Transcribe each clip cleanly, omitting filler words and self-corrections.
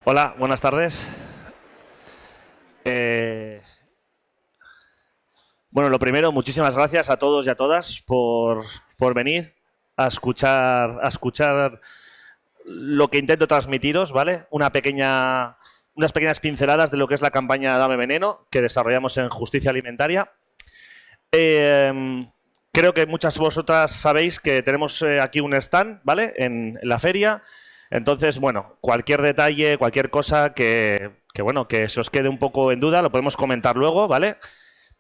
Hola, buenas tardes. Bueno, lo primero, muchísimas gracias a todos y a todas por venir a escuchar lo que intento transmitiros, ¿vale? unas pequeñas pinceladas de lo que es la campaña Dame Veneno que desarrollamos en Justicia Alimentaria. Creo que muchas de vosotras sabéis que tenemos aquí un stand, ¿vale? En la feria. Entonces, bueno, cualquier detalle, cualquier cosa que se os quede un poco en duda, lo podemos comentar luego, ¿vale?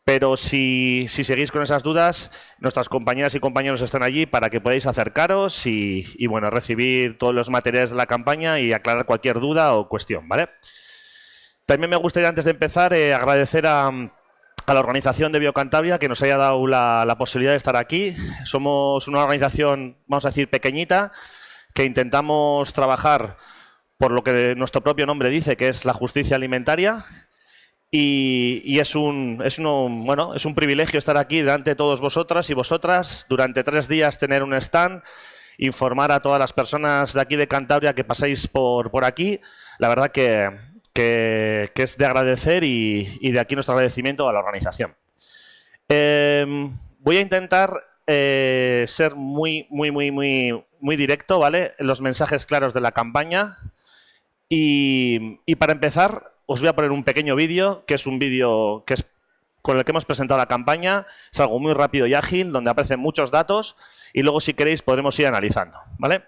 Pero si seguís con esas dudas, nuestras compañeras y compañeros están allí para que podáis acercaros y bueno, recibir todos los materiales de la campaña y aclarar cualquier duda o cuestión, ¿vale? También me gustaría, antes de empezar, agradecer a la organización de Biocantabria que nos haya dado la posibilidad de estar aquí. Somos una organización, vamos a decir, pequeñita, que intentamos trabajar por lo que nuestro propio nombre dice, que es la justicia alimentaria. Y es un privilegio estar aquí delante de todos vosotras y vosotras, durante 3 días tener un stand, informar a todas las personas de aquí de Cantabria que pasáis por aquí. La verdad que es de agradecer y de aquí nuestro agradecimiento a la organización. Voy a intentar ser muy directo, ¿vale? En los mensajes claros de la campaña. Y para empezar, os voy a poner un pequeño vídeo, que es un vídeo con el que hemos presentado la campaña. Es algo muy rápido y ágil, donde aparecen muchos datos y luego, si queréis, podremos ir analizando, ¿vale?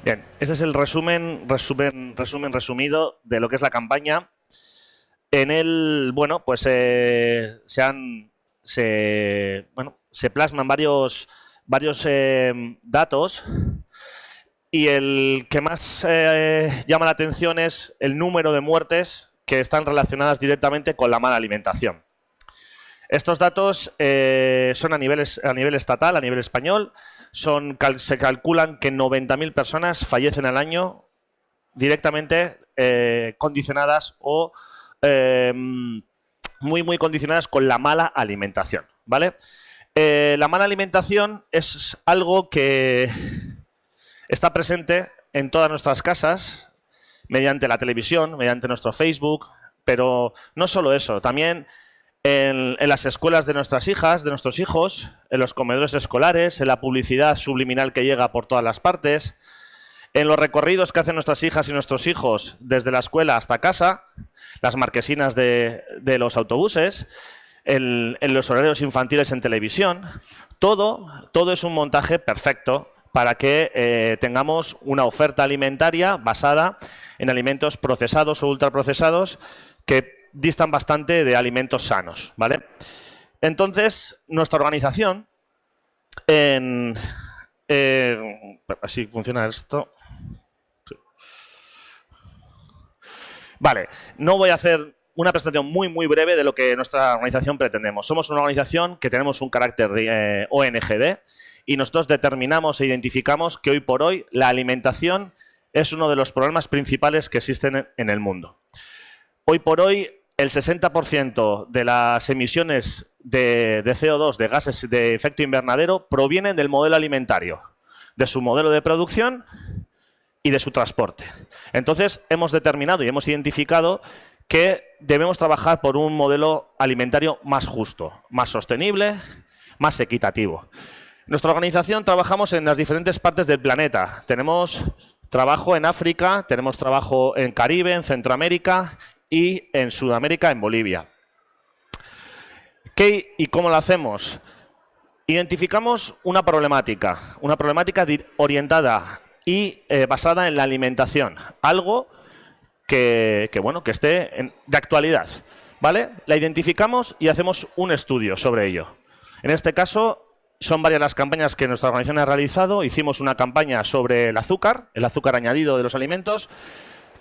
Bien, ese es el resumen resumido de lo que es la campaña. En él, bueno, pues se plasman varios datos, y el que más llama la atención es el número de muertes que están relacionadas directamente con la mala alimentación. Estos datos son a nivel estatal, a nivel español. Se calculan que 90.000 personas fallecen al año directamente condicionadas o muy condicionadas con la mala alimentación, ¿vale? La mala alimentación es algo que está presente en todas nuestras casas, mediante la televisión, mediante nuestro Facebook, pero no solo eso, también en las escuelas de nuestras hijas, de nuestros hijos, en los comedores escolares, en la publicidad subliminal que llega por todas las partes, en los recorridos que hacen nuestras hijas y nuestros hijos desde la escuela hasta casa, las marquesinas de los autobuses, en los horarios infantiles en televisión. Todo es un montaje perfecto para que tengamos una oferta alimentaria basada en alimentos procesados o ultraprocesados que distan bastante de alimentos sanos, ¿vale? Entonces, nuestra organización, así funciona esto. Sí. Vale, no voy a hacer una presentación muy breve de lo que nuestra organización pretendemos. Somos una organización que tenemos un carácter de ONGD y nosotros determinamos e identificamos que hoy por hoy la alimentación es uno de los problemas principales que existen en el mundo. Hoy por hoy, el 60% de las emisiones de CO2, de gases de efecto invernadero, provienen del modelo alimentario, de su modelo de producción y de su transporte. Entonces, hemos determinado y hemos identificado que debemos trabajar por un modelo alimentario más justo, más sostenible, más equitativo. En nuestra organización trabajamos en las diferentes partes del planeta. Tenemos trabajo en África, tenemos trabajo en Caribe, en Centroamérica y en Sudamérica, en Bolivia. ¿Qué y cómo lo hacemos? Identificamos una problemática orientada y basada en la alimentación, algo que esté de actualidad, ¿vale? La identificamos y hacemos un estudio sobre ello. En este caso, son varias las campañas que nuestra organización ha realizado. Hicimos una campaña sobre el azúcar añadido de los alimentos,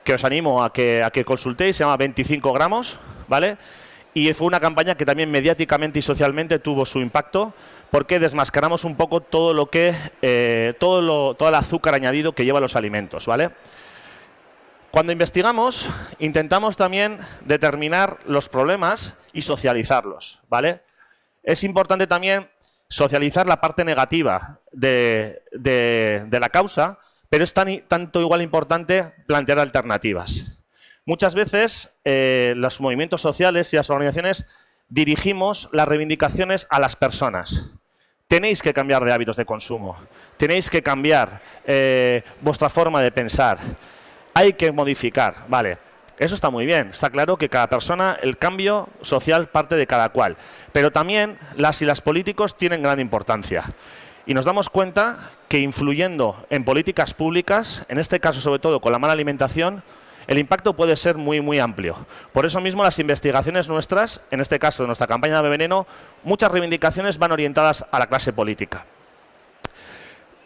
que os animo a que consultéis, se llama 25 gramos, ¿vale? Y fue una campaña que también mediáticamente y socialmente tuvo su impacto, porque desmascaramos un poco todo lo que todo el azúcar añadido que lleva los alimentos, ¿vale? Cuando investigamos, intentamos también determinar los problemas y socializarlos, ¿vale? Es importante también socializar la parte negativa de la causa, pero es tanto igual importante plantear alternativas. Muchas veces los movimientos sociales y las organizaciones dirigimos las reivindicaciones a las personas. Tenéis que cambiar de hábitos de consumo, tenéis que cambiar vuestra forma de pensar, hay que modificar, vale. Eso está muy bien, está claro que cada persona, el cambio social parte de cada cual, pero también las y los políticos tienen gran importancia. Y nos damos cuenta que influyendo en políticas públicas, en este caso sobre todo con la mala alimentación, el impacto puede ser muy, muy amplio. Por eso mismo las investigaciones nuestras, en este caso de nuestra campaña de veneno, muchas reivindicaciones van orientadas a la clase política.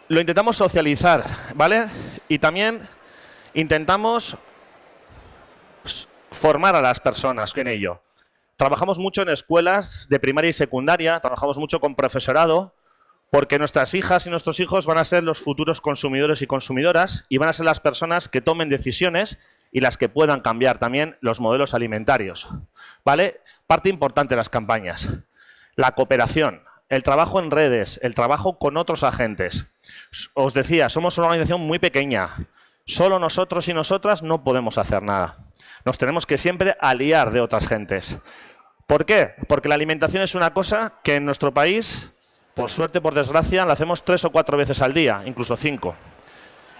Lo intentamos socializar, ¿vale? Y también intentamos formar a las personas en ello. Trabajamos mucho en escuelas de primaria y secundaria, trabajamos mucho con profesorado, porque nuestras hijas y nuestros hijos van a ser los futuros consumidores y consumidoras y van a ser las personas que tomen decisiones y las que puedan cambiar también los modelos alimentarios, ¿vale? Parte importante de las campañas. La cooperación, el trabajo en redes, el trabajo con otros agentes. Os decía, somos una organización muy pequeña. Solo nosotros y nosotras no podemos hacer nada. Nos tenemos que siempre aliar de otras gentes. ¿Por qué? Porque la alimentación es una cosa que en nuestro país, por suerte, por desgracia, la hacemos 3 o 4 veces al día, incluso 5.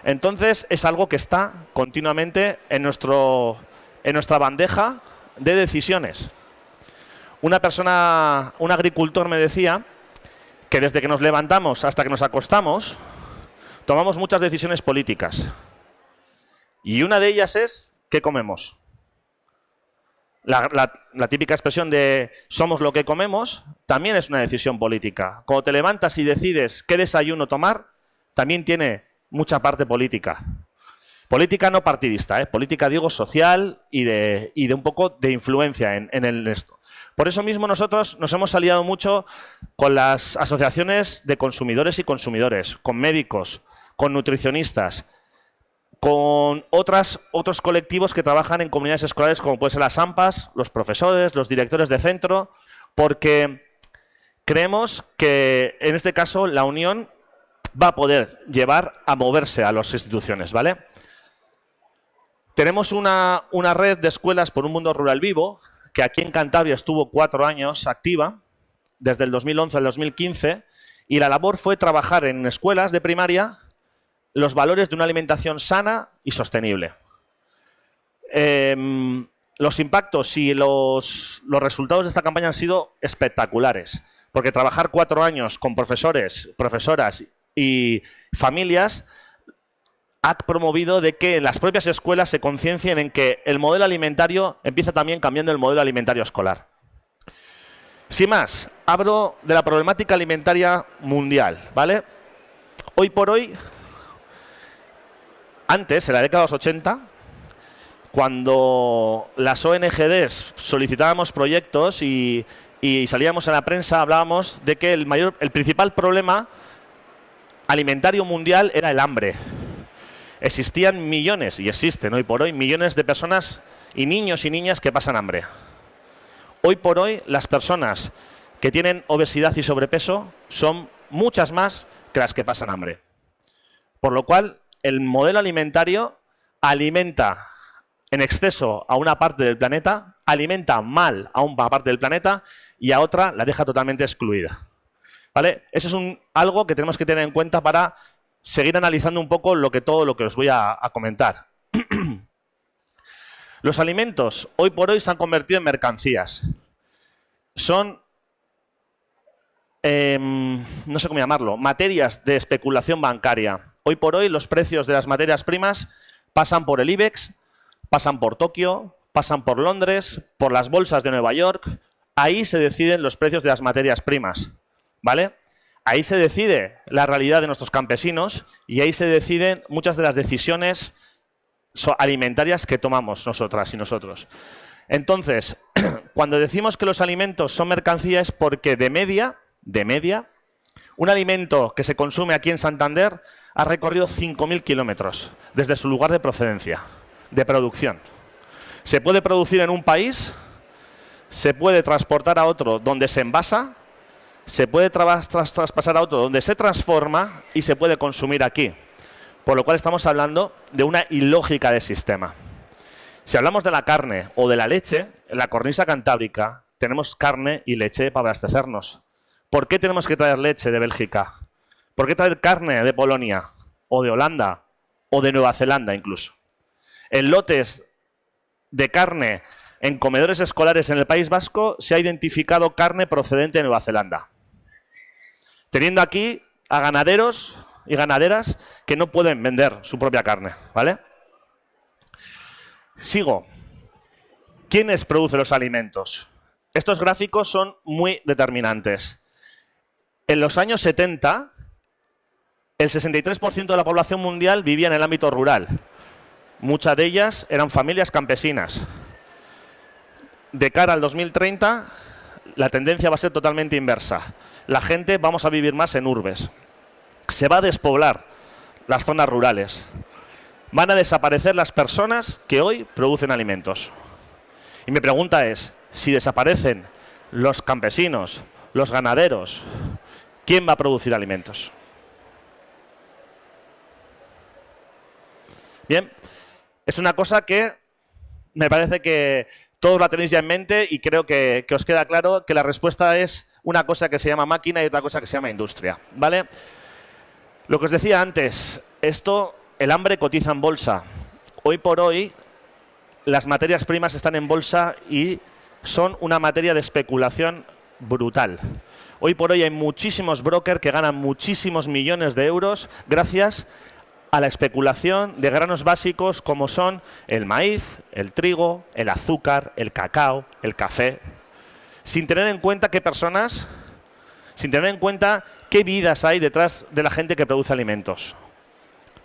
Entonces, es algo que está continuamente en nuestra bandeja de decisiones. Un agricultor me decía que desde que nos levantamos hasta que nos acostamos, tomamos muchas decisiones políticas. Y una de ellas es, ¿qué comemos? La típica expresión de somos lo que comemos también es una decisión política. Cuando te levantas y decides qué desayuno tomar, también tiene mucha parte política. Política no partidista, política, digo, social y de un poco de influencia en esto. Por eso mismo nosotros nos hemos aliado mucho con las asociaciones de consumidores y consumidores, con médicos, con nutricionistas, con otros colectivos que trabajan en comunidades escolares como pueden ser las AMPAs, los profesores, los directores de centro, porque creemos que en este caso la unión va a poder llevar a moverse a las instituciones, ¿vale? Tenemos una red de escuelas por un mundo rural vivo, que aquí en Cantabria estuvo 4 años activa, desde el 2011 al 2015, y la labor fue trabajar en escuelas de primaria los valores de una alimentación sana y sostenible. Los impactos y los resultados de esta campaña han sido espectaculares, porque trabajar 4 años con profesores, profesoras y familias ha promovido de que en las propias escuelas se conciencien en que el modelo alimentario empieza también cambiando el modelo alimentario escolar. Sin más, hablo de la problemática alimentaria mundial, ¿vale? Hoy por hoy, antes, en la década de los 80, cuando las ONGs solicitábamos proyectos y salíamos en la prensa, hablábamos de que el principal problema alimentario mundial era el hambre. Existían millones, y existen hoy por hoy, millones de personas y niños y niñas que pasan hambre. Hoy por hoy, las personas que tienen obesidad y sobrepeso son muchas más que las que pasan hambre. Por lo cual, el modelo alimentario alimenta en exceso a una parte del planeta, alimenta mal a una parte del planeta y a otra la deja totalmente excluida. ¿Vale? Eso es algo que tenemos que tener en cuenta para seguir analizando un poco todo lo que os voy a comentar. Los alimentos hoy por hoy se han convertido en mercancías. Son, no sé cómo llamarlo, materias de especulación bancaria. Hoy por hoy los precios de las materias primas pasan por el IBEX, pasan por Tokio, pasan por Londres, por las bolsas de Nueva York. Ahí se deciden los precios de las materias primas, ¿vale? Ahí se decide la realidad de nuestros campesinos y ahí se deciden muchas de las decisiones alimentarias que tomamos nosotras y nosotros. Entonces, cuando decimos que los alimentos son mercancía es porque de media, un alimento que se consume aquí en Santander ha recorrido 5.000 kilómetros desde su lugar de procedencia, de producción. Se puede producir en un país, se puede transportar a otro donde se envasa, se puede traspasar a otro donde se transforma y se puede consumir aquí. Por lo cual estamos hablando de una ilógica de sistema. Si hablamos de la carne o de la leche, en la cornisa cantábrica tenemos carne y leche para abastecernos. ¿Por qué tenemos que traer leche de Bélgica? ¿Por qué traer carne de Polonia o de Holanda o de Nueva Zelanda incluso? En lotes de carne en comedores escolares en el País Vasco se ha identificado carne procedente de Nueva Zelanda. Teniendo aquí a ganaderos y ganaderas que no pueden vender su propia carne, ¿vale? Sigo. ¿Quiénes producen los alimentos? Estos gráficos son muy determinantes. En los años 70, el 63% de la población mundial vivía en el ámbito rural. Muchas de ellas eran familias campesinas. De cara al 2030, la tendencia va a ser totalmente inversa. La gente vamos a vivir más en urbes. Se va a despoblar las zonas rurales. Van a desaparecer las personas que hoy producen alimentos. Y mi pregunta es, si desaparecen los campesinos, los ganaderos, ¿quién va a producir alimentos? Bien, es una cosa que me parece que todos la tenéis ya en mente y creo que os queda claro que la respuesta es una cosa que se llama máquina y otra cosa que se llama industria, ¿vale? Lo que os decía antes, el hambre cotiza en bolsa. Hoy por hoy, las materias primas están en bolsa y son una materia de especulación brutal. Hoy por hoy hay muchísimos brokers que ganan muchísimos millones de euros gracias a la especulación de granos básicos como son el maíz, el trigo, el azúcar, el cacao, el café, sin tener en cuenta qué personas, sin tener en cuenta qué vidas hay detrás de la gente que produce alimentos.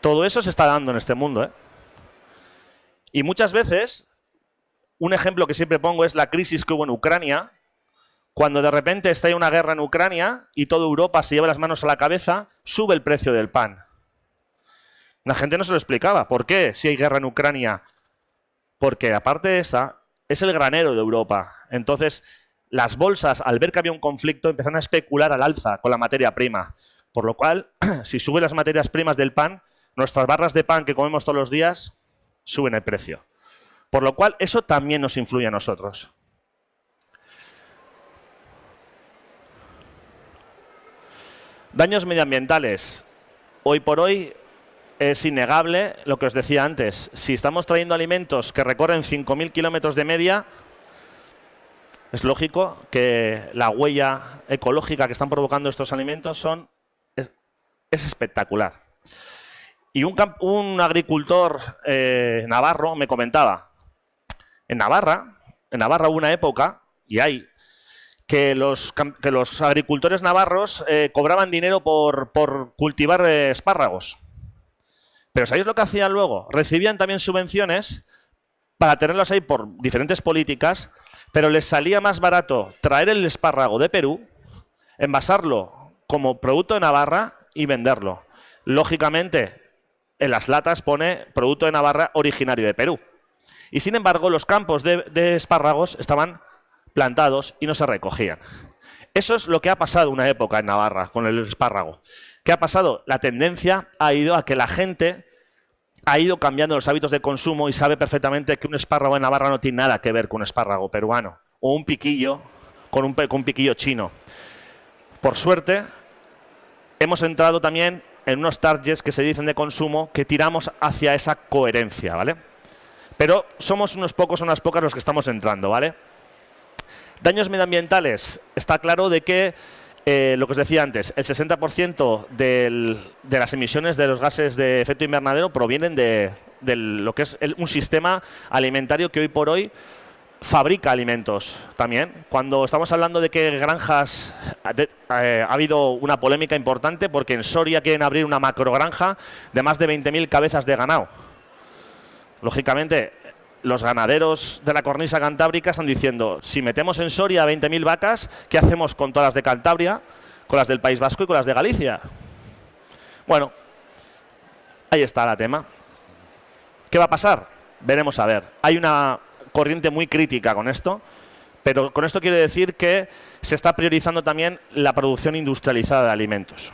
Todo eso se está dando en este mundo, ¿eh? Y muchas veces, un ejemplo que siempre pongo es la crisis que hubo en Ucrania, cuando de repente estalla una guerra en Ucrania y toda Europa se lleva las manos a la cabeza, sube el precio del pan. La gente no se lo explicaba. ¿Por qué si hay guerra en Ucrania? Porque aparte de esa, es el granero de Europa. Entonces, las bolsas, al ver que había un conflicto, empezaron a especular al alza con la materia prima. Por lo cual, si suben las materias primas del pan, nuestras barras de pan que comemos todos los días suben el precio. Por lo cual, eso también nos influye a nosotros. Daños medioambientales. Hoy por hoy es innegable lo que os decía antes. Si estamos trayendo alimentos que recorren 5.000 kilómetros de media, es lógico que la huella ecológica que están provocando estos alimentos es espectacular. Y un agricultor navarro me comentaba, en Navarra hubo una época, y hay, que los agricultores navarros cobraban dinero por cultivar espárragos. Pero ¿sabéis lo que hacían luego? Recibían también subvenciones para tenerlos ahí por diferentes políticas, pero les salía más barato traer el espárrago de Perú, envasarlo como producto de Navarra y venderlo. Lógicamente, en las latas pone producto de Navarra originario de Perú. Y sin embargo, los campos de espárragos estaban plantados y no se recogían. Eso es lo que ha pasado una época en Navarra con el espárrago. ¿Qué ha pasado? La tendencia ha ido a que la gente ha ido cambiando los hábitos de consumo y sabe perfectamente que un espárrago de Navarra no tiene nada que ver con un espárrago peruano o un piquillo con un piquillo chino. Por suerte, hemos entrado también en unos targets que se dicen de consumo que tiramos hacia esa coherencia, ¿vale? Pero somos unos pocos o unas pocas los que estamos entrando, ¿vale? Daños medioambientales. Está claro de que, lo que os decía antes, el 60% de las emisiones de los gases de efecto invernadero provienen de lo que es un sistema alimentario que hoy por hoy fabrica alimentos también. Cuando estamos hablando de que granjas, ha habido una polémica importante porque en Soria quieren abrir una macrogranja de más de 20.000 cabezas de ganado. Lógicamente, los ganaderos de la cornisa cantábrica están diciendo, si metemos en Soria 20.000 vacas, ¿qué hacemos con todas las de Cantabria, con las del País Vasco y con las de Galicia? Bueno, ahí está el tema. ¿Qué va a pasar? Veremos a ver. Hay una corriente muy crítica con esto, pero con esto quiere decir que se está priorizando también la producción industrializada de alimentos.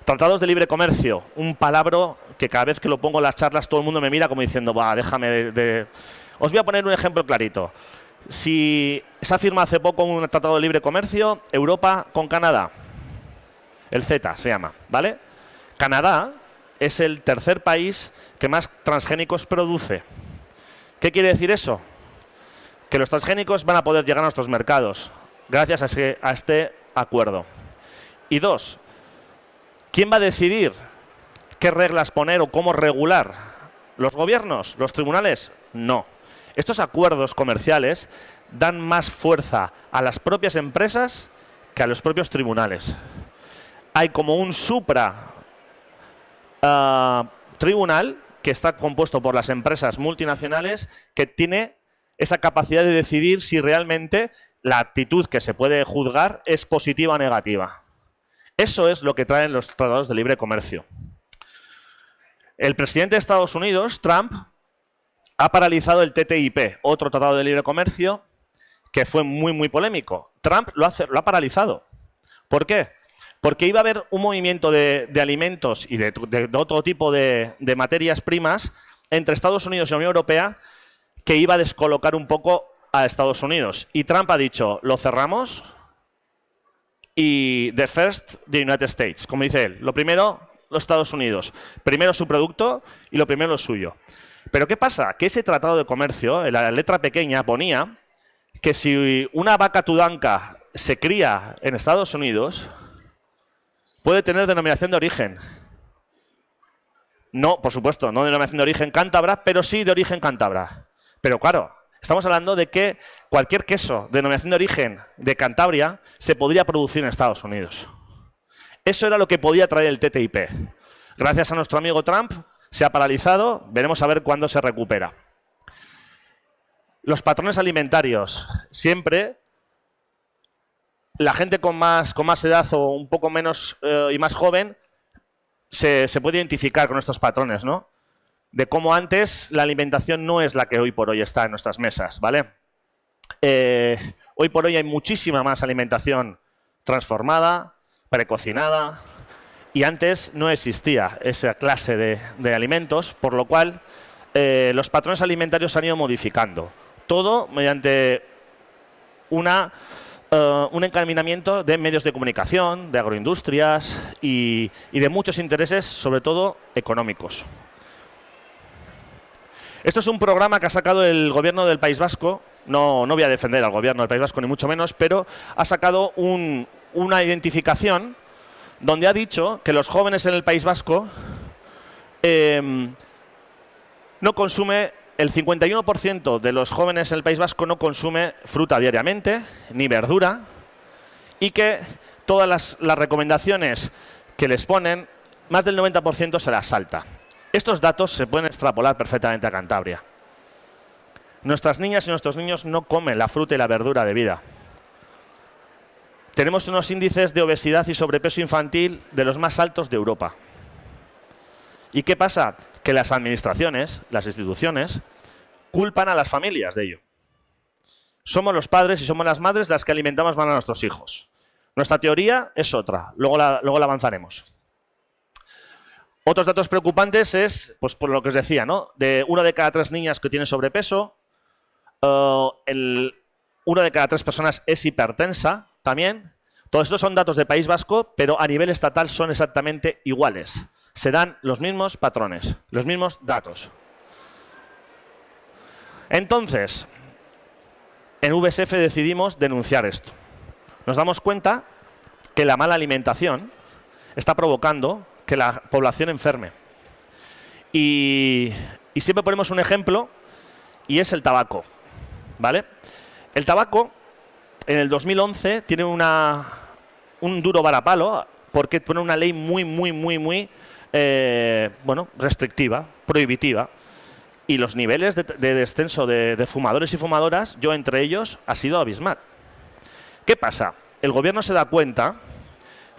Tratados de libre comercio, un palabra que cada vez que lo pongo en las charlas todo el mundo me mira como diciendo, va, déjame de... Os voy a poner un ejemplo clarito. Si se ha firmado hace poco un tratado de libre comercio, Europa con Canadá, el CETA se llama, ¿vale? Canadá es el tercer país que más transgénicos produce. ¿Qué quiere decir eso? Que los transgénicos van a poder llegar a nuestros mercados gracias a este acuerdo. Y dos, ¿quién va a decidir qué reglas poner o cómo regular? ¿Los gobiernos? ¿Los tribunales? No. Estos acuerdos comerciales dan más fuerza a las propias empresas que a los propios tribunales. Hay como un tribunal que está compuesto por las empresas multinacionales que tiene esa capacidad de decidir si realmente la actitud que se puede juzgar es positiva o negativa. Eso es lo que traen los tratados de libre comercio. El presidente de Estados Unidos, Trump, ha paralizado el TTIP, otro tratado de libre comercio que fue muy polémico. Trump lo ha paralizado. ¿Por qué? Porque iba a haber un movimiento de alimentos y de otro tipo de materias primas entre Estados Unidos y la Unión Europea que iba a descolocar un poco a Estados Unidos. Y Trump ha dicho, lo cerramos y the first, the United States. Como dice él, lo primero, los Estados Unidos. Primero su producto y lo primero lo suyo. Pero ¿qué pasa? Que ese tratado de comercio, en la letra pequeña, ponía que si una vaca tudanca se cría en Estados Unidos, puede tener denominación de origen. No, por supuesto, no denominación de origen cántabra, pero sí de origen cántabra. Pero claro, estamos hablando de que cualquier queso de denominación de origen de Cantabria se podría producir en Estados Unidos. Eso era lo que podía traer el TTIP. Gracias a nuestro amigo Trump se ha paralizado, veremos a ver cuándo se recupera. Los patrones alimentarios. Siempre la gente con más edad o un poco menos y más joven se puede identificar con estos patrones, ¿no? De cómo antes la alimentación no es la que hoy por hoy está en nuestras mesas, ¿vale? Hoy por hoy hay muchísima más alimentación transformada, precocinada, y antes no existía esa clase de alimentos, por lo cual los patrones alimentarios se han ido modificando. Todo mediante un encaminamiento de medios de comunicación, de agroindustrias y de muchos intereses, sobre todo económicos. Esto es un programa que ha sacado el gobierno del País Vasco. No voy a defender al gobierno del País Vasco, ni mucho menos, pero ha sacado una identificación donde ha dicho que los jóvenes en el País Vasco no consume, el 51% de los jóvenes en el País Vasco no consume fruta diariamente, ni verdura, y que todas las recomendaciones que les ponen, más del 90% se las salta. Estos datos se pueden extrapolar perfectamente a Cantabria. Nuestras niñas y nuestros niños no comen la fruta y la verdura de vida. Tenemos unos índices de obesidad y sobrepeso infantil de los más altos de Europa. ¿Y qué pasa? Que las administraciones, las instituciones, culpan a las familias de ello. Somos los padres y somos las madres las que alimentamos mal a nuestros hijos. Nuestra teoría es otra, luego la avanzaremos. Otros datos preocupantes es, pues por lo que os decía, ¿no? De 1 de cada 3 niñas que tiene sobrepeso, 1 de cada 3 personas es hipertensa también. Todos estos son datos de País Vasco, pero a nivel estatal son exactamente iguales. Se dan los mismos patrones, los mismos datos. Entonces, en VSF decidimos denunciar esto. Nos damos cuenta que la mala alimentación está provocando que la población enferme. Y siempre ponemos un ejemplo, y es el tabaco, ¿vale? El tabaco, en el 2011, tiene un duro varapalo, porque pone una ley muy restrictiva, prohibitiva. Y los niveles de descenso de fumadores y fumadoras, yo entre ellos, ha sido abismal. ¿Qué pasa? El gobierno se da cuenta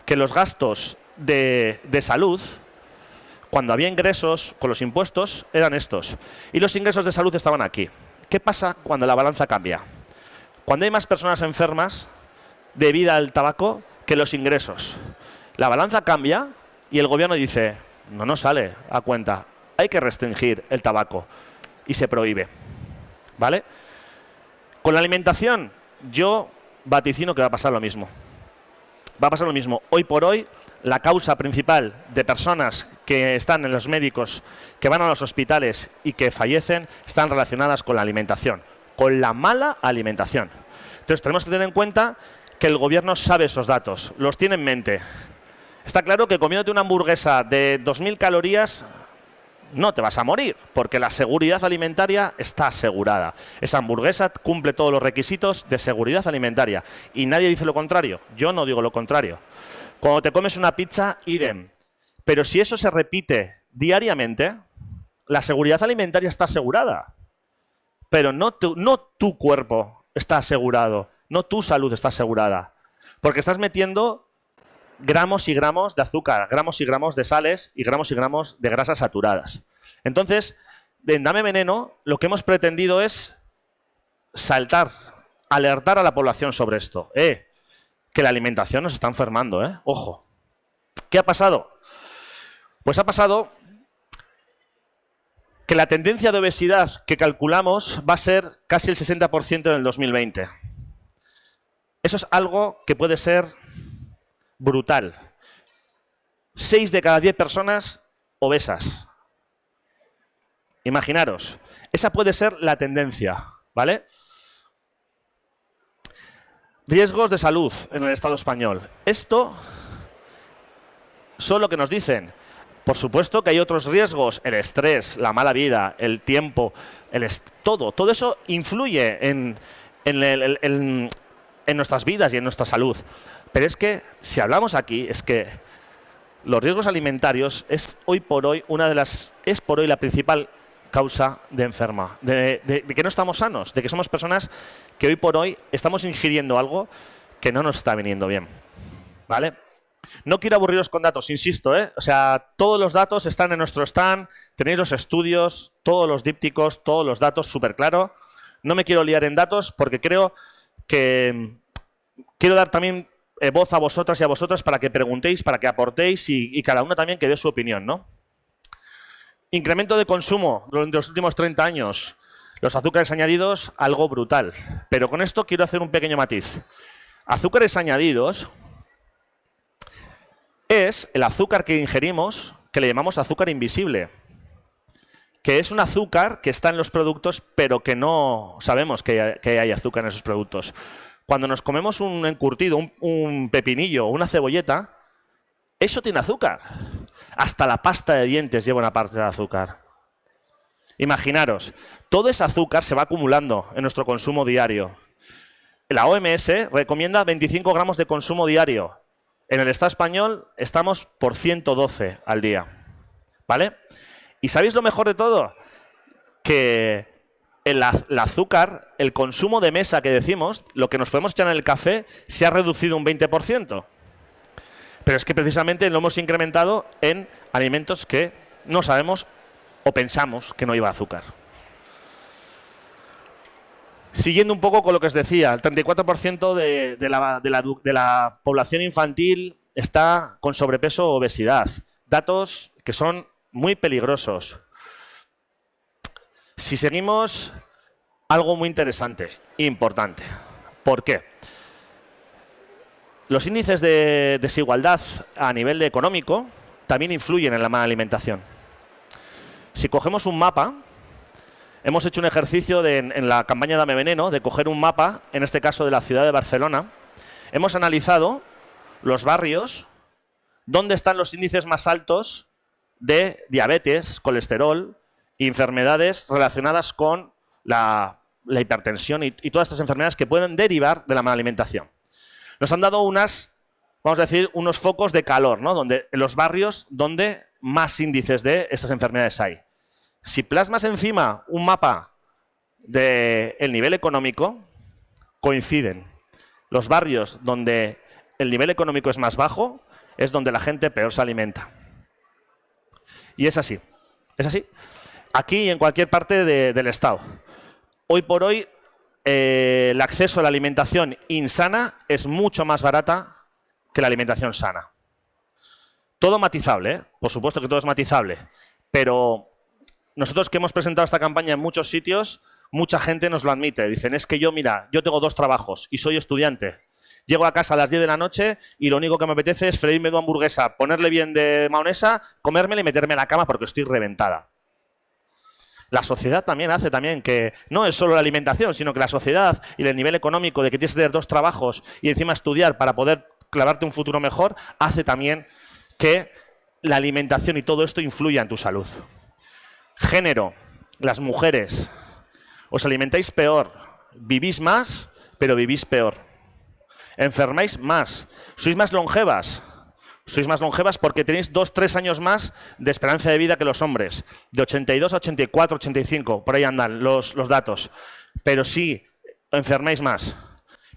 que los gastos de salud, cuando había ingresos con los impuestos, eran estos. Y los ingresos de salud estaban aquí. ¿Qué pasa cuando la balanza cambia? Cuando hay más personas enfermas debido al tabaco que los ingresos. La balanza cambia y el gobierno dice, no nos sale a cuenta, hay que restringir el tabaco y se prohíbe. ¿Vale? Con la alimentación, yo vaticino que va a pasar lo mismo. Va a pasar lo mismo. Hoy por hoy, la causa principal de personas que están en los médicos, que van a los hospitales y que fallecen, están relacionadas con la alimentación, con la mala alimentación. Entonces, tenemos que tener en cuenta que el gobierno sabe esos datos, los tiene en mente. Está claro que comiéndote una hamburguesa de 2000 calorías no te vas a morir, porque la seguridad alimentaria está asegurada. Esa hamburguesa cumple todos los requisitos de seguridad alimentaria. Y nadie dice lo contrario. Yo no digo lo contrario. Cuando te comes una pizza, idem. Pero si eso se repite diariamente, la seguridad alimentaria está asegurada. Pero no tu cuerpo está asegurado, no tu salud está asegurada. Porque estás metiendo gramos y gramos de azúcar, gramos y gramos de sales y gramos de grasas saturadas. Entonces, en Dame Veneno, lo que hemos pretendido es alertar a la población sobre esto. Que la alimentación nos está enfermando, ojo. ¿Qué ha pasado? Pues ha pasado que la tendencia de obesidad que calculamos va a ser casi el 60% en el 2020. Eso es algo que puede ser brutal. 6 de cada 10 personas obesas. Imaginaros, esa puede ser la tendencia, ¿vale? Riesgos de salud en el Estado español. Esto son lo que nos dicen. Por supuesto que hay otros riesgos, el estrés, la mala vida, el tiempo, todo eso influye en nuestras vidas y en nuestra salud. Pero es que, si hablamos aquí, es que los riesgos alimentarios es hoy por hoy la principal causa de enferma, de que no estamos sanos, de que somos personas que hoy por hoy estamos ingiriendo algo que no nos está viniendo bien. ¿Vale? No quiero aburriros con datos, insisto, O sea, todos los datos están en nuestro stand, tenéis los estudios, todos los dípticos, todos los datos súper claro. No me quiero liar en datos porque creo que quiero dar también voz a vosotras y a vosotros para que preguntéis, para que aportéis y cada uno también que dé su opinión, ¿no? Incremento de consumo durante los últimos 30 años. Los azúcares añadidos, algo brutal. Pero con esto quiero hacer un pequeño matiz. Azúcares añadidos es el azúcar que ingerimos, que le llamamos azúcar invisible. Que es un azúcar que está en los productos, pero que no sabemos que hay azúcar en esos productos. Cuando nos comemos un encurtido, un pepinillo o una cebolleta, eso tiene azúcar. Hasta la pasta de dientes lleva una parte de azúcar. Imaginaros, todo ese azúcar se va acumulando en nuestro consumo diario. La OMS recomienda 25 gramos de consumo diario. En el Estado español estamos por 112 al día. ¿Vale? ¿Y sabéis lo mejor de todo? Que el azúcar, el consumo de mesa que decimos, lo que nos podemos echar en el café, se ha reducido un 20%. Pero es que precisamente lo hemos incrementado en alimentos que no sabemos o pensamos que no lleva azúcar. Siguiendo un poco con lo que os decía, el 34% de la población infantil está con sobrepeso o obesidad. datos que son muy peligrosos. Si seguimos, algo muy interesante, importante. ¿Por qué? Los índices de desigualdad a nivel económico también influyen en la mala alimentación. Si cogemos un mapa, hemos hecho un ejercicio en la campaña Dame Veneno de coger un mapa, en este caso de la ciudad de Barcelona. Hemos analizado los barrios donde están los índices más altos de diabetes, colesterol y enfermedades relacionadas con la hipertensión y todas estas enfermedades que pueden derivar de la mala alimentación. Nos han dado vamos a decir, unos focos de calor, ¿no? En los barrios donde más índices de estas enfermedades hay. Si plasmas encima un mapa del nivel económico, coinciden. Los barrios donde el nivel económico es más bajo es donde la gente peor se alimenta. Y es así. Es así. Aquí y en cualquier parte del Estado. Hoy por hoy, el acceso a la alimentación insana es mucho más barata que la alimentación sana. Todo matizable, ¿eh? Por supuesto que todo es matizable. Pero nosotros que hemos presentado esta campaña en muchos sitios, mucha gente nos lo admite. Dicen, es que yo tengo 2 trabajos y soy estudiante. Llego a casa a las 10 de la noche y lo único que me apetece es freírme una hamburguesa, ponerle bien de mayonesa, comérmela y meterme en la cama porque estoy reventada. La sociedad también hace que no es solo la alimentación, sino que la sociedad y el nivel económico de que tienes que tener 2 trabajos y encima estudiar para poder clavarte un futuro mejor, hace también que la alimentación y todo esto influya en tu salud. Género. Las mujeres. Os alimentáis peor. Vivís más, pero vivís peor. Enfermáis más. Sois más longevas. Sois más longevas porque tenéis 2-3 años más de esperanza de vida que los hombres. De 82 a 84, 85. Por ahí andan los datos. Pero sí, enfermáis más.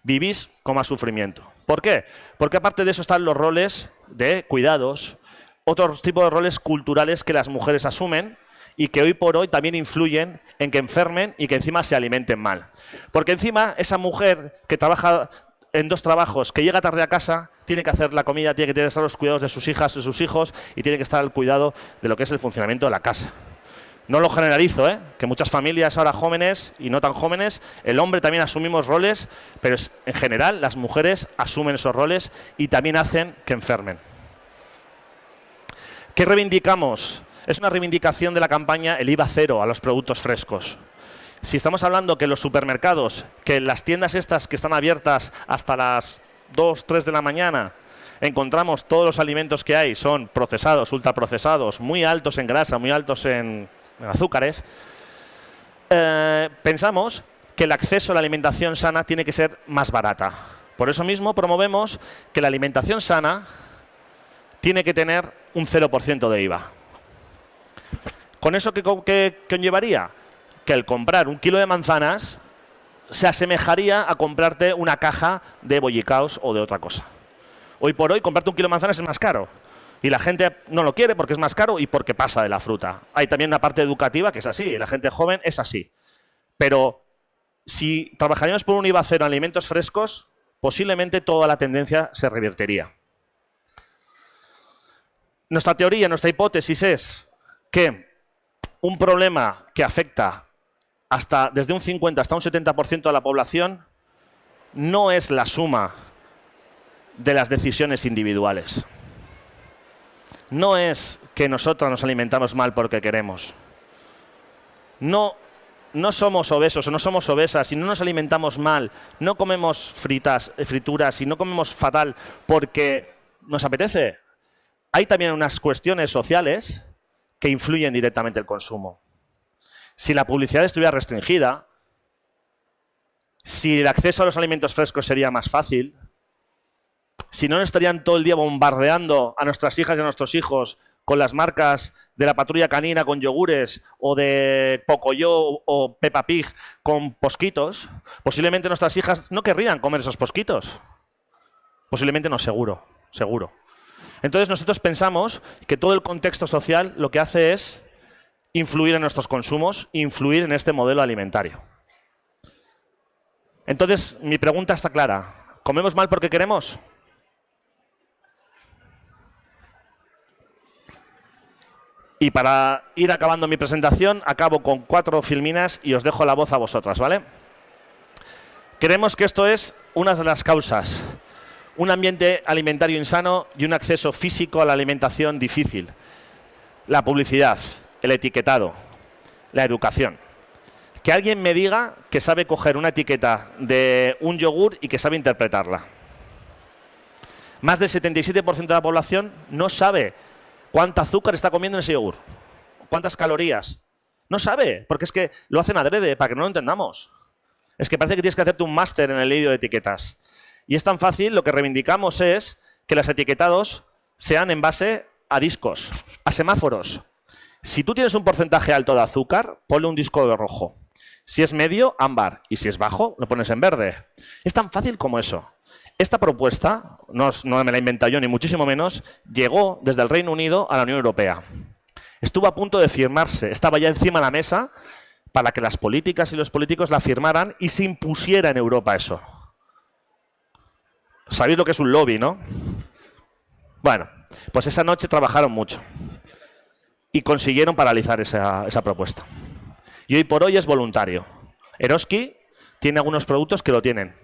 Vivís con más sufrimiento. ¿Por qué? Porque aparte de eso están los roles de cuidados, otros tipos de roles culturales que las mujeres asumen y que hoy por hoy también influyen en que enfermen y que encima se alimenten mal. Porque encima esa mujer que trabaja en 2 trabajos, que llega tarde a casa, tiene que hacer la comida, tiene que estar los cuidados de sus hijas, de sus hijos y tiene que estar al cuidado de lo que es el funcionamiento de la casa. No lo generalizo, que muchas familias ahora jóvenes y no tan jóvenes, el hombre también asumimos roles, pero en general las mujeres asumen esos roles y también hacen que enfermen. ¿Qué reivindicamos? Es una reivindicación de la campaña el IVA cero a los productos frescos. Si estamos hablando que los supermercados, que las tiendas estas que están abiertas hasta las 2, 3 de la mañana, encontramos todos los alimentos que hay, son procesados, ultraprocesados, muy altos en grasa, muy altos en azúcares, pensamos que el acceso a la alimentación sana tiene que ser más barata. Por eso mismo promovemos que la alimentación sana tiene que tener un 0% de IVA. ¿Con eso qué conllevaría? Que el comprar 1 kilo de manzanas se asemejaría a comprarte una caja de bollicaos o de otra cosa. Hoy por hoy, comprarte 1 kilo de manzanas es más caro. Y la gente no lo quiere porque es más caro y porque pasa de la fruta. Hay también una parte educativa que es así. La gente joven es así. Pero si trabajaríamos por un IVA cero en alimentos frescos, posiblemente toda la tendencia se revertiría. Nuestra teoría, nuestra hipótesis es que un problema que afecta desde un 50 hasta un 70% de la población no es la suma de las decisiones individuales. No es que nosotros nos alimentamos mal porque queremos. No somos obesos o no somos obesas y no nos alimentamos mal, no comemos frituras y no comemos fatal porque nos apetece. Hay también unas cuestiones sociales que influyen directamente el consumo. Si la publicidad estuviera restringida, si el acceso a los alimentos frescos sería más fácil, si no nos estarían todo el día bombardeando a nuestras hijas y a nuestros hijos con las marcas de la Patrulla Canina con yogures o de Pocoyo o Peppa Pig con posquitos, posiblemente nuestras hijas no querrían comer esos posquitos. Posiblemente no, seguro. Entonces nosotros pensamos que todo el contexto social lo que hace es influir en nuestros consumos, influir en este modelo alimentario. Entonces mi pregunta está clara. ¿Comemos mal porque queremos? Y para ir acabando mi presentación, acabo con 4 filminas y os dejo la voz a vosotras, ¿vale? Creemos que esto es una de las causas. Un ambiente alimentario insano y un acceso físico a la alimentación difícil. La publicidad, el etiquetado, la educación. Que alguien me diga que sabe coger una etiqueta de un yogur y que sabe interpretarla. Más del 77% de la población no sabe cuánto azúcar está comiendo en ese yogur, cuántas calorías. No sabe, porque es que lo hacen adrede, para que no lo entendamos. Es que parece que tienes que hacerte un máster en el leído de etiquetas. Y es tan fácil, lo que reivindicamos es que los etiquetados sean en base a discos, a semáforos. Si tú tienes un porcentaje alto de azúcar, ponle un disco de rojo. Si es medio, ámbar. Y si es bajo, lo pones en verde. Es tan fácil como eso. Esta propuesta, no me la he inventado yo ni muchísimo menos, llegó desde el Reino Unido a la Unión Europea. Estuvo a punto de firmarse, estaba ya encima de la mesa para que las políticas y los políticos la firmaran y se impusiera en Europa eso. Sabéis lo que es un lobby, ¿no? Bueno, pues esa noche trabajaron mucho y consiguieron paralizar esa propuesta. Y hoy por hoy es voluntario. Eroski tiene algunos productos que lo tienen.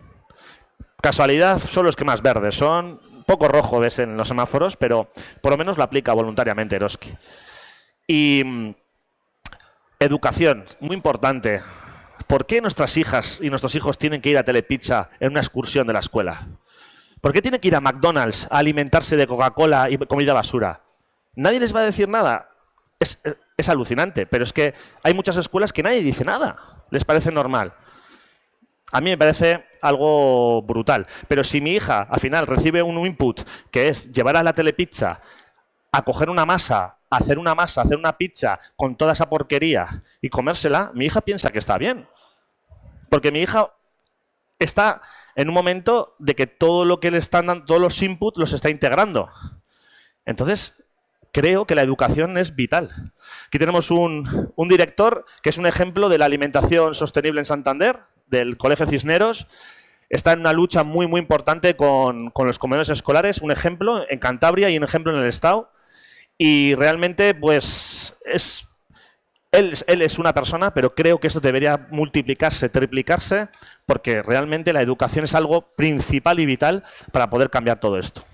Casualidad, son los que más verdes son. Poco rojo ves en los semáforos, pero por lo menos lo aplica voluntariamente Eroski. Y educación, muy importante. ¿Por qué nuestras hijas y nuestros hijos tienen que ir a Telepizza en una excursión de la escuela? ¿Por qué tienen que ir a McDonald's a alimentarse de Coca-Cola y comida basura? Nadie les va a decir nada. Es alucinante, pero es que hay muchas escuelas que nadie dice nada. Les parece normal. A mí me parece algo brutal. Pero si mi hija al final recibe un input que es llevar a la Telepizza a coger una masa, hacer una pizza con toda esa porquería y comérsela, mi hija piensa que está bien. Porque mi hija está en un momento de que todo lo que le están dando, todos los inputs los está integrando. Entonces, creo que la educación es vital. Aquí tenemos un director que es un ejemplo de la alimentación sostenible en Santander, del Colegio Cisneros. Está en una lucha muy, muy importante con los comedores escolares. Un ejemplo en Cantabria y un ejemplo en el Estado. Y realmente, pues, él es una persona, pero creo que esto debería multiplicarse, triplicarse, porque realmente la educación es algo principal y vital para poder cambiar todo esto.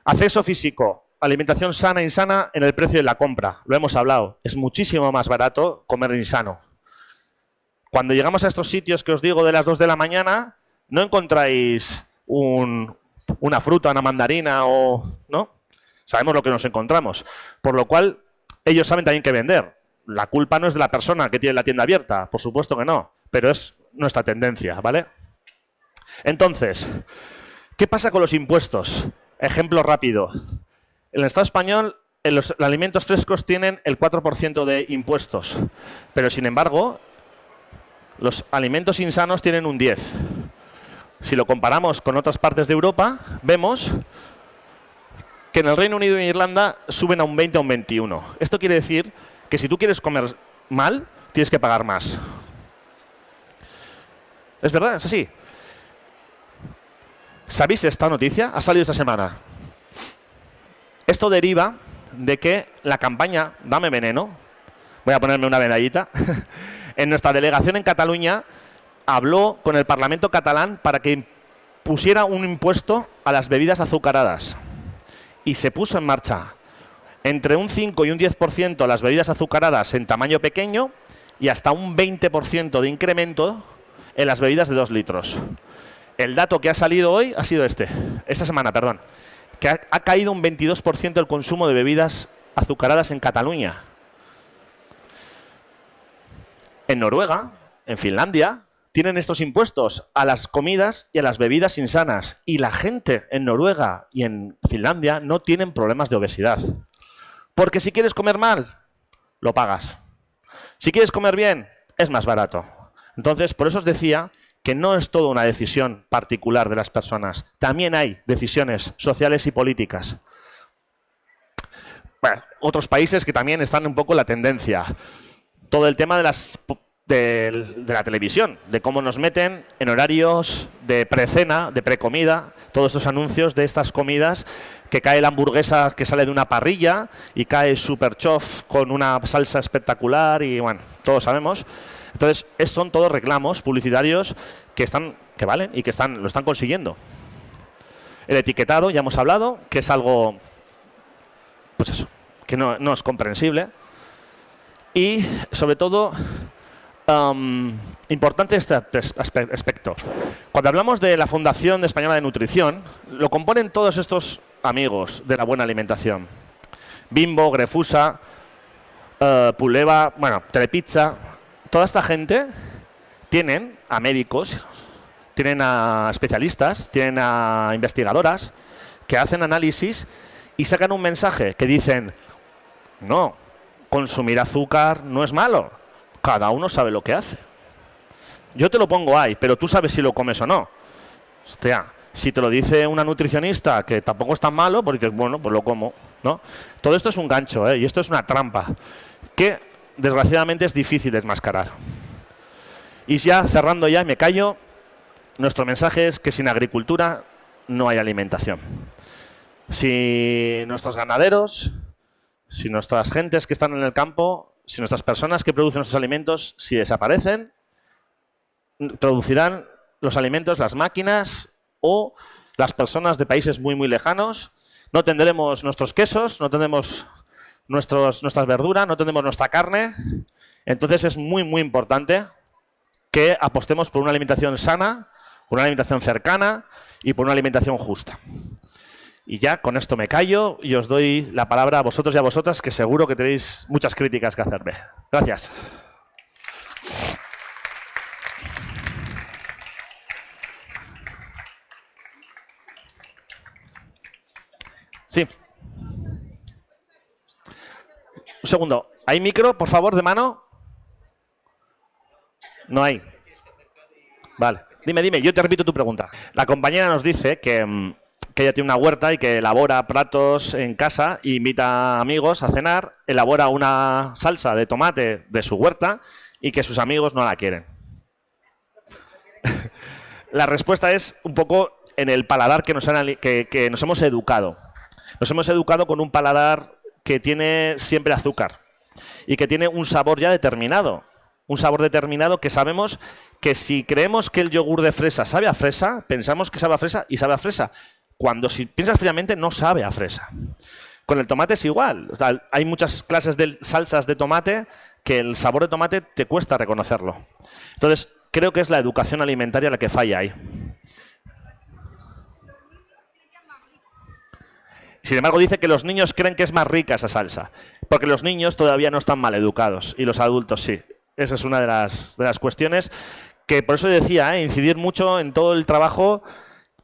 Acceso físico. Alimentación sana e insana en el precio de la compra. Lo hemos hablado. Es muchísimo más barato comer insano. Cuando llegamos a estos sitios que os digo de las 2 de la mañana, no encontráis una fruta, una mandarina o... ¿no? Sabemos lo que nos encontramos. Por lo cual, ellos saben también qué vender. La culpa no es de la persona que tiene la tienda abierta. Por supuesto que no. Pero es nuestra tendencia, ¿vale? Entonces, ¿qué pasa con los impuestos? Ejemplo rápido. En el Estado español, los alimentos frescos tienen el 4% de impuestos, pero sin embargo, los alimentos insanos tienen un 10%. Si lo comparamos con otras partes de Europa, vemos que en el Reino Unido e Irlanda suben a un 20 o un 21%. Esto quiere decir que si tú quieres comer mal, tienes que pagar más. Es verdad, es así. ¿Sabéis esta noticia? Ha salido esta semana. Esto deriva de que la campaña Dame Veneno, voy a ponerme una medallita, en nuestra delegación en Cataluña habló con el Parlamento catalán para que pusiera un impuesto a las bebidas azucaradas. Y se puso en marcha entre un 5 y un 10% las bebidas azucaradas en tamaño pequeño y hasta un 20% de incremento en las bebidas de 2 litros. El dato que ha salido hoy ha sido esta semana, perdón. Que ha caído un 22% el consumo de bebidas azucaradas en Cataluña. En Noruega, en Finlandia, tienen estos impuestos a las comidas y a las bebidas insanas. Y la gente en Noruega y en Finlandia no tienen problemas de obesidad. Porque si quieres comer mal, lo pagas. Si quieres comer bien, es más barato. Entonces, por eso os decía que no es todo una decisión particular de las personas. También hay decisiones sociales y políticas. Bueno, otros países que también están un poco en la tendencia. Todo el tema de las de la televisión, de cómo nos meten en horarios de precena, de precomida, todos estos anuncios de estas comidas, que cae la hamburguesa que sale de una parrilla y cae Super Chof con una salsa espectacular y bueno, todos sabemos. Entonces, son todos reclamos publicitarios que valen y que lo están consiguiendo. El etiquetado, ya hemos hablado, que es algo, pues eso, que no es comprensible. Y, sobre todo, importante este aspecto. Cuando hablamos de la Fundación Española de Nutrición, lo componen todos estos amigos de la buena alimentación. Bimbo, Grefusa, Puleva, bueno, Telepizza. Toda esta gente tienen a médicos, tienen a especialistas, tienen a investigadoras que hacen análisis y sacan un mensaje que dicen, no, consumir azúcar no es malo, cada uno sabe lo que hace. Yo te lo pongo ahí, pero tú sabes si lo comes o no. Hostia, si te lo dice una nutricionista que tampoco es tan malo, porque bueno, pues lo como, ¿no? Todo esto es un gancho, ¿eh? Y esto es una trampa que desgraciadamente es difícil desmascarar. Y ya cerrando ya, me callo, nuestro mensaje es que sin agricultura no hay alimentación. Si nuestros ganaderos, si nuestras gentes que están en el campo, si nuestras personas que producen nuestros alimentos, si desaparecen, producirán los alimentos las máquinas o las personas de países muy, muy lejanos. No tendremos nuestros quesos, no tendremos nuestras verduras, no tendremos nuestra carne. Entonces es muy, muy importante que apostemos por una alimentación sana, por una alimentación cercana y por una alimentación justa. Y ya con esto me callo y os doy la palabra a vosotros y a vosotras, que seguro que tenéis muchas críticas que hacerme. Gracias. Sí. Un segundo. ¿Hay micro, por favor, de mano? No hay. Vale. Dime, yo te repito tu pregunta. La compañera nos dice que ella tiene una huerta y que elabora platos en casa e invita a amigos a cenar, elabora una salsa de tomate de su huerta y que sus amigos no la quieren. La respuesta es un poco en el paladar que nos hemos educado. Nos hemos educado con un paladar que tiene siempre azúcar y que tiene un sabor ya determinado. Un sabor determinado que sabemos que si creemos que el yogur de fresa sabe a fresa, pensamos que sabe a fresa y sabe a fresa. Cuando si piensas fríamente no sabe a fresa. Con el tomate es igual. O sea, hay muchas clases de salsas de tomate que el sabor de tomate te cuesta reconocerlo. Entonces, creo que es la educación alimentaria la que falla ahí. Sin embargo, dice que los niños creen que es más rica esa salsa, porque los niños todavía no están mal educados y los adultos sí. Esa es una de las cuestiones que, por eso decía, incidir mucho en todo el trabajo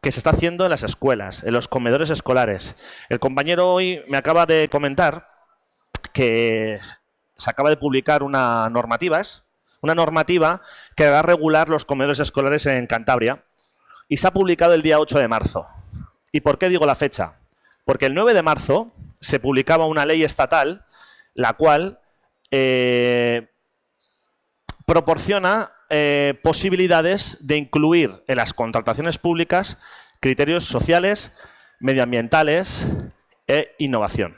que se está haciendo en las escuelas, en los comedores escolares. El compañero hoy me acaba de comentar que se acaba de publicar una normativa que va a regular los comedores escolares en Cantabria y se ha publicado el día 8 de marzo. ¿Y por qué digo la fecha? Porque el 9 de marzo se publicaba una ley estatal la cual proporciona posibilidades de incluir en las contrataciones públicas criterios sociales, medioambientales e innovación.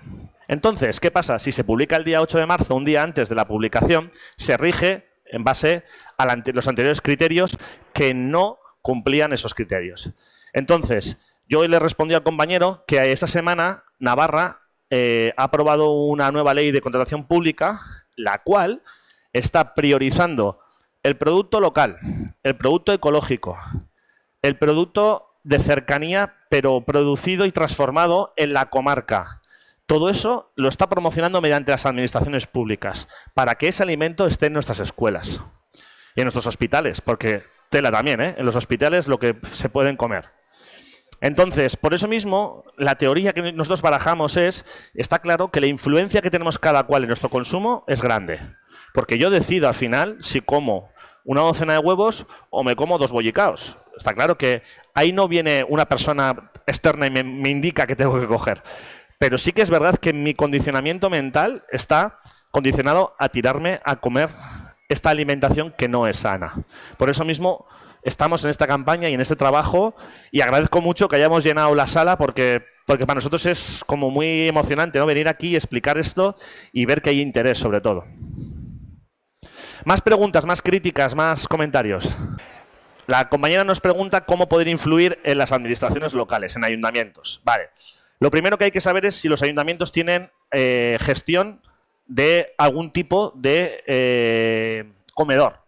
Entonces, ¿qué pasa? Si se publica el día 8 de marzo, un día antes de la publicación, se rige en base a los anteriores criterios que no cumplían esos criterios. Entonces, yo hoy le respondí al compañero que esta semana Navarra ha aprobado una nueva ley de contratación pública, la cual está priorizando el producto local, el producto ecológico, el producto de cercanía, pero producido y transformado en la comarca. Todo eso lo está promocionando mediante las administraciones públicas para que ese alimento esté en nuestras escuelas y en nuestros hospitales, porque tela también, en los hospitales lo que se pueden comer. Entonces, por eso mismo, la teoría que nosotros barajamos está claro que la influencia que tenemos cada cual en nuestro consumo es grande. Porque yo decido al final si como una docena de huevos o me como 2 bollicaos. Está claro que ahí no viene una persona externa y me indica que tengo que coger. Pero sí que es verdad que mi condicionamiento mental está condicionado a tirarme a comer esta alimentación que no es sana. Por eso mismo estamos en esta campaña y en este trabajo, y agradezco mucho que hayamos llenado la sala porque para nosotros es como muy emocionante, ¿no? Venir aquí y explicar esto y ver que hay interés sobre todo. Más preguntas, más críticas, más comentarios. La compañera nos pregunta cómo poder influir en las administraciones locales, en ayuntamientos. Vale. Lo primero que hay que saber es si los ayuntamientos tienen gestión de algún tipo de comedor.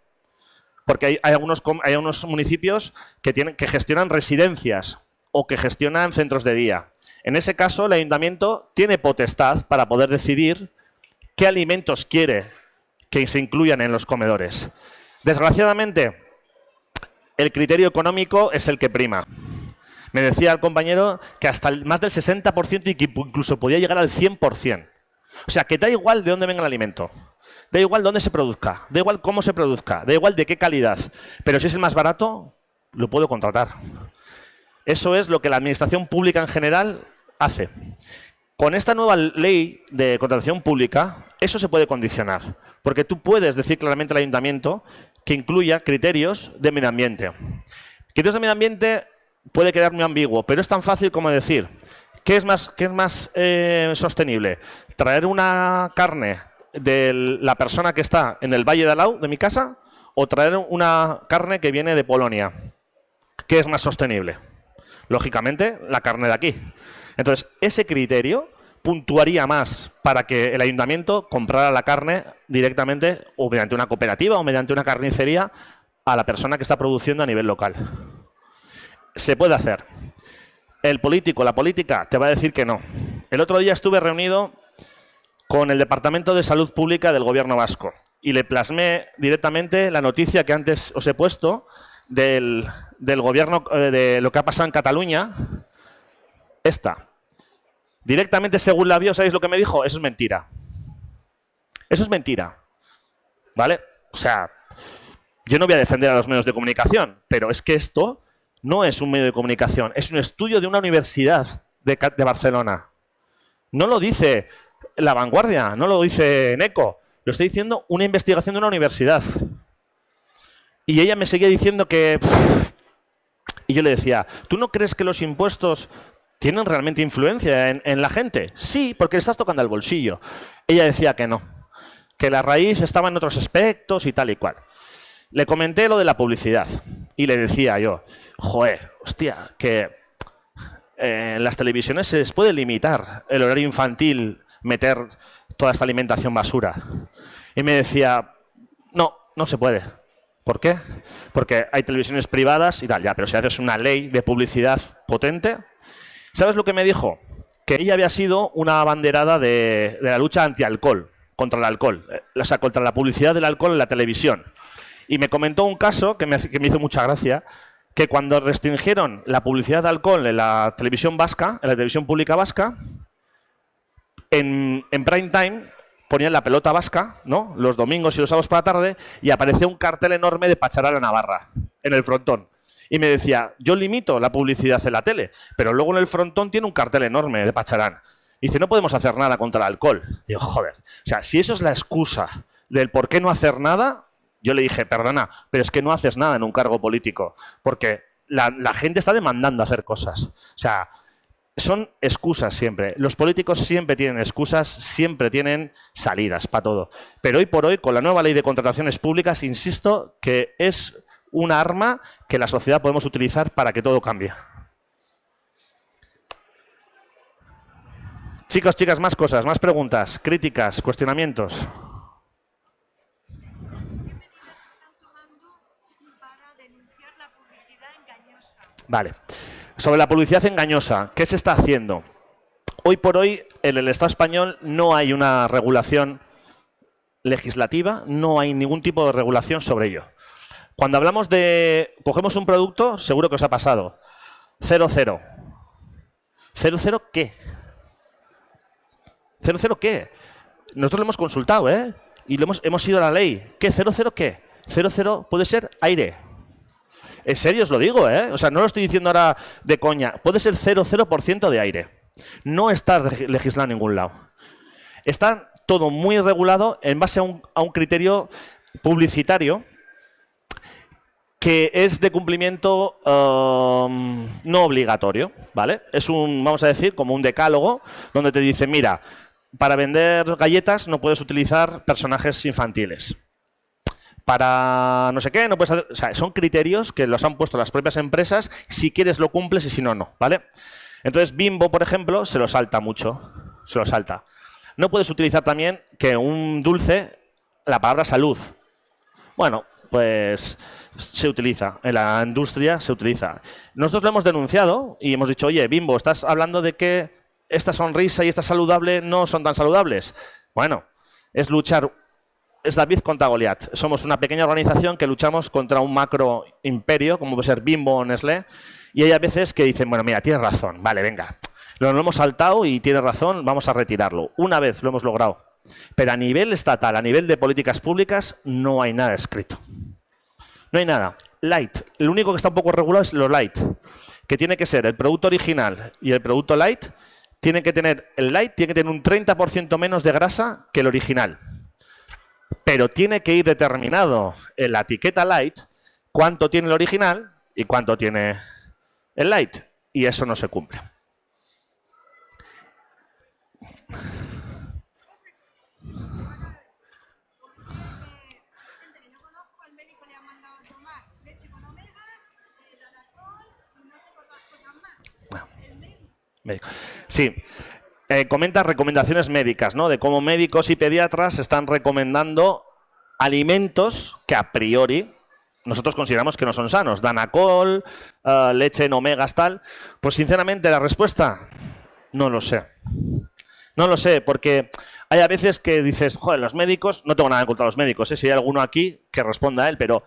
Porque hay algunos municipios que gestionan residencias o que gestionan centros de día. En ese caso, el ayuntamiento tiene potestad para poder decidir qué alimentos quiere que se incluyan en los comedores. Desgraciadamente, el criterio económico es el que prima. Me decía el compañero que hasta más del 60% y que incluso podía llegar al 100%. O sea, que da igual de dónde venga el alimento. Da igual dónde se produzca. Da igual cómo se produzca. Da igual de qué calidad. Pero si es el más barato, lo puedo contratar. Eso es lo que la administración pública en general hace. Con esta nueva ley de contratación pública, eso se puede condicionar. Porque tú puedes decir claramente al ayuntamiento que incluya criterios de medio ambiente. Criterios de medio ambiente puede quedar muy ambiguo, pero es tan fácil como decir, ¿qué es más sostenible? ¿Traer una carne de la persona que está en el valle de al lado de mi casa o traer una carne que viene de Polonia? ¿Qué es más sostenible? Lógicamente, la carne de aquí. Entonces, ese criterio puntuaría más para que el ayuntamiento comprara la carne directamente o mediante una cooperativa o mediante una carnicería a la persona que está produciendo a nivel local. Se puede hacer. El político, la política, te va a decir que no. El otro día estuve reunido con el Departamento de Salud Pública del Gobierno vasco y le plasmé directamente la noticia que antes os he puesto del gobierno, de lo que ha pasado en Cataluña. Esta. Directamente según la vio, ¿sabéis lo que me dijo? Eso es mentira. Eso es mentira. ¿Vale? O sea, yo no voy a defender a los medios de comunicación, pero es que esto no es un medio de comunicación, es un estudio de una universidad de Barcelona. No lo dice La Vanguardia, no lo dice Neco, lo está diciendo una investigación de una universidad. Y ella me seguía diciendo que... Y yo le decía, ¿tú no crees que los impuestos tienen realmente influencia en la gente? Sí, porque le estás tocando el bolsillo. Ella decía que no, que la raíz estaba en otros aspectos y tal y cual. Le comenté lo de la publicidad y le decía yo, joder, hostia, que en las televisiones se les puede limitar el horario infantil, meter toda esta alimentación basura. Y me decía, no, no se puede. ¿Por qué? Porque hay televisiones privadas y tal, ya, pero si haces una ley de publicidad potente... ¿Sabes lo que me dijo? Que ella había sido una abanderada de la lucha anti-alcohol, contra el alcohol, o sea, contra la publicidad del alcohol en la televisión. Y me comentó un caso que me hizo mucha gracia, que cuando restringieron la publicidad de alcohol en la televisión vasca, en la televisión pública vasca, en prime time ponían la pelota vasca, ¿no? Los domingos y los sábados por la tarde, y aparecía un cartel enorme de Pacharán a Navarra en el frontón. Y me decía, yo limito la publicidad en la tele, pero luego en el frontón tiene un cartel enorme de Pacharán. Y dice, no podemos hacer nada contra el alcohol. Digo, joder, o sea, si eso es la excusa del por qué no hacer nada, yo le dije, perdona, pero es que no haces nada en un cargo político, porque la gente está demandando hacer cosas. O sea, son excusas siempre. Los políticos siempre tienen excusas, siempre tienen salidas para todo. Pero hoy por hoy, con la nueva ley de contrataciones públicas, insisto que es una arma que la sociedad podemos utilizar para que todo cambie. Chicos, chicas, más cosas, más preguntas, críticas, cuestionamientos. Vale. Sobre la publicidad engañosa, ¿qué se está haciendo? Hoy por hoy, en el Estado español no hay una regulación legislativa, no hay ningún tipo de regulación sobre ello. Cuando hablamos de... Cogemos un producto, seguro que os ha pasado. 00. ¿00 qué? ¿00 qué? Nosotros lo hemos consultado, ¿eh? Y hemos ido a la ley. ¿Qué? ¿00 qué? 00 puede ser aire. En serio os lo digo, ¿eh? O sea, no lo estoy diciendo ahora de coña. Puede ser 00% de aire. No está legislado en ningún lado. Está todo muy regulado en base a un criterio publicitario que es de cumplimiento no obligatorio, ¿vale? Es vamos a decir, como un decálogo donde te dice, mira, para vender galletas no puedes utilizar personajes infantiles. Para no sé qué, no puedes hacer... O sea, son criterios que los han puesto las propias empresas. Si quieres lo cumples y si no, no, ¿vale? Entonces, Bimbo, por ejemplo, se lo salta mucho. Se lo salta. No puedes utilizar también que un dulce, la palabra salud. Bueno, pues se utiliza. En la industria se utiliza. Nosotros lo hemos denunciado y hemos dicho, oye, Bimbo, estás hablando de que esta sonrisa y esta saludable no son tan saludables. Bueno, es luchar... Es David contra Goliat. Somos una pequeña organización que luchamos contra un macro imperio, como puede ser Bimbo o Nestlé, y hay a veces que dicen, bueno, mira, tienes razón, vale, venga, lo hemos saltado y tienes razón, vamos a retirarlo. Una vez lo hemos logrado. Pero a nivel estatal, a nivel de políticas públicas, no hay nada escrito. No hay nada. Light. Lo único que está un poco regulado es lo light, que tiene que ser el producto original y el producto light, tiene que tener, el light tiene que tener un 30% menos de grasa que el original. Pero tiene que ir determinado en la etiqueta light cuánto tiene el original y cuánto tiene el light. Y eso no se cumple. Médico. Sí. Comenta recomendaciones médicas, ¿no? De cómo médicos y pediatras están recomendando alimentos que a priori nosotros consideramos que no son sanos. Danacol, leche en omegas, tal. Pues sinceramente la respuesta, no lo sé. No lo sé, porque hay a veces que dices, joder, los médicos, no tengo nada en contra de los médicos, si hay alguno aquí que responda a él, pero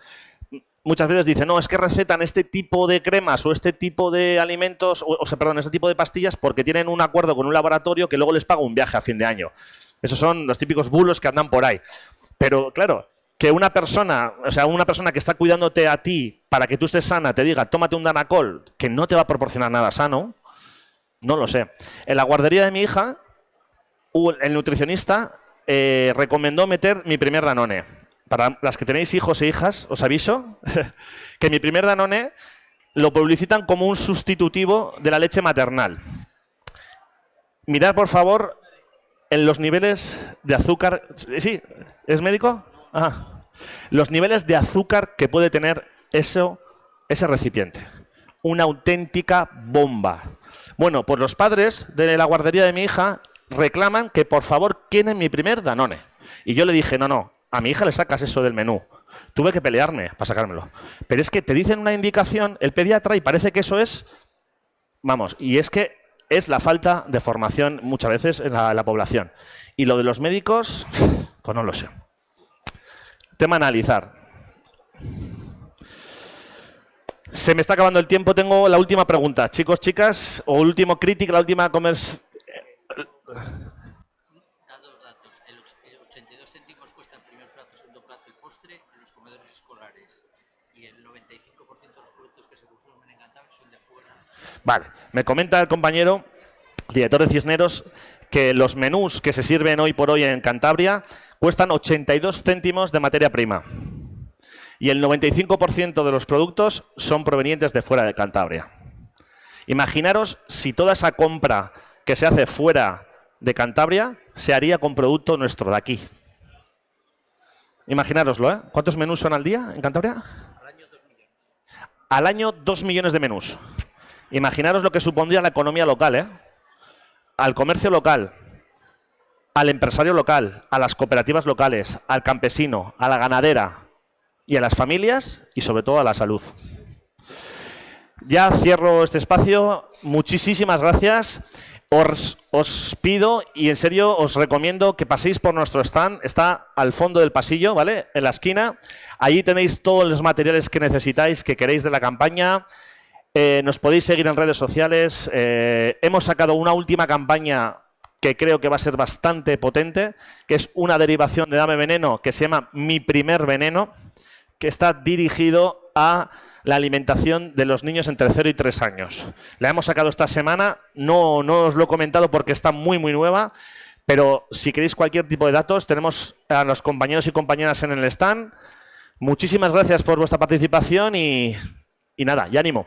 muchas veces dicen, no, es que recetan este tipo de cremas o este tipo de alimentos, perdón, este tipo de pastillas porque tienen un acuerdo con un laboratorio que luego les paga un viaje a fin de año. Esos son los típicos bulos que andan por ahí. Pero claro, que una persona, una persona que está cuidándote a ti para que tú estés sana te diga, tómate un Danacol, que no te va a proporcionar nada sano, no lo sé. En la guardería de mi hija, el nutricionista recomendó meter mi primer Danone. Para las que tenéis hijos e hijas, os aviso que mi primer Danone lo publicitan como un sustitutivo de la leche maternal. Mirad, por favor, en los niveles de azúcar... ¿Sí? ¿Es médico? Ah. Los niveles de azúcar que puede tener ese recipiente. Una auténtica bomba. Bueno, pues los padres de la guardería de mi hija reclaman que por favor quieren mi primer Danone. Y yo le dije, no, a mi hija le sacas eso del menú. Tuve que pelearme para sacármelo. Pero es que te dicen una indicación el pediatra y parece que eso es... Vamos, y es que es la falta de formación muchas veces en la población. Y lo de los médicos, pues no lo sé. Tema a analizar. Se me está acabando el tiempo. Tengo la última pregunta. Chicos, chicas, o último crítico, la última comercio... Dados datos, el 82 céntimos cuesta el primer plato, segundo plato y postre en los comedores escolares. Y el 95% de los productos que se consumen en Cantabria son de fuera. Vale, me comenta el compañero, director de Cisneros, que los menús que se sirven hoy por hoy en Cantabria cuestan 82 céntimos de materia prima. Y el 95% de los productos son provenientes de fuera de Cantabria. Imaginaros si toda esa compra que se hace fuera de Cantabria se haría con producto nuestro de aquí. Imaginároslo, ¿eh? ¿Cuántos menús son al día en Cantabria? Al año 2 millones. Al año 2 millones de menús. Imaginaros lo que supondría la economía local, ¿eh? Al comercio local, al empresario local, a las cooperativas locales, al campesino, a la ganadera y a las familias y sobre todo a la salud. Ya cierro este espacio. Muchísimas gracias. Os pido y en serio os recomiendo que paséis por nuestro stand. Está al fondo del pasillo, ¿vale? En la esquina. Allí tenéis todos los materiales que necesitáis, que queréis de la campaña. Nos podéis seguir en redes sociales. Hemos sacado una última campaña que creo que va a ser bastante potente, que es una derivación de Dame Veneno, que se llama Mi Primer Veneno, que está dirigido a la alimentación de los niños entre 0 y 3 años. La hemos sacado esta semana, no os lo he comentado porque está muy, muy nueva, Pero si queréis cualquier tipo de datos, tenemos a los compañeros y compañeras en el stand. Muchísimas gracias por vuestra participación y nada, y ánimo.